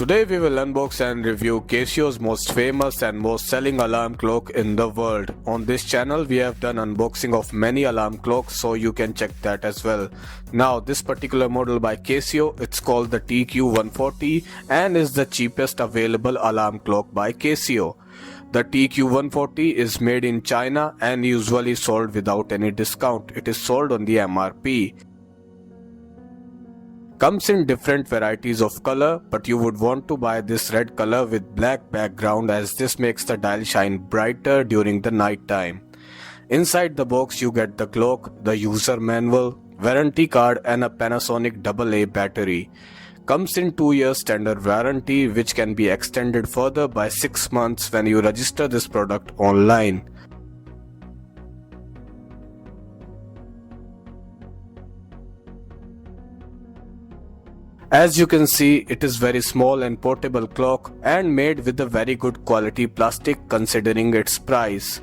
Today we will unbox and review Casio's most famous and most selling alarm clock in the world. On this channel we have done unboxing of many alarm clocks, so you can check that as well. Now this particular model by Casio, it's called the TQ140 and is the cheapest available alarm clock by Casio. The TQ140 is made in China and usually sold without any discount. It is sold on the MRP. Comes in different varieties of color, but you would want to buy this red color with black background as this makes the dial shine brighter during the night time. Inside the box you get the clock, the user manual, warranty card and a Panasonic AA battery. Comes in 2 years standard warranty which can be extended further by 6 months when you register this product online. As you can see, it is very small and portable clock and made with a very good quality plastic considering its price.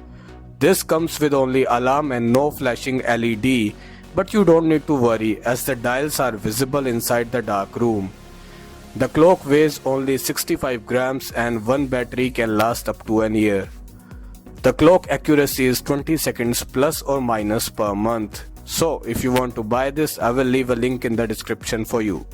This comes with only alarm and no flashing LED, but you don't need to worry as the dials are visible inside the dark room. The clock weighs only 65 grams and one battery can last up to an year. The clock accuracy is 20 seconds plus or minus per month. So if you want to buy this, I will leave a link in the description for you.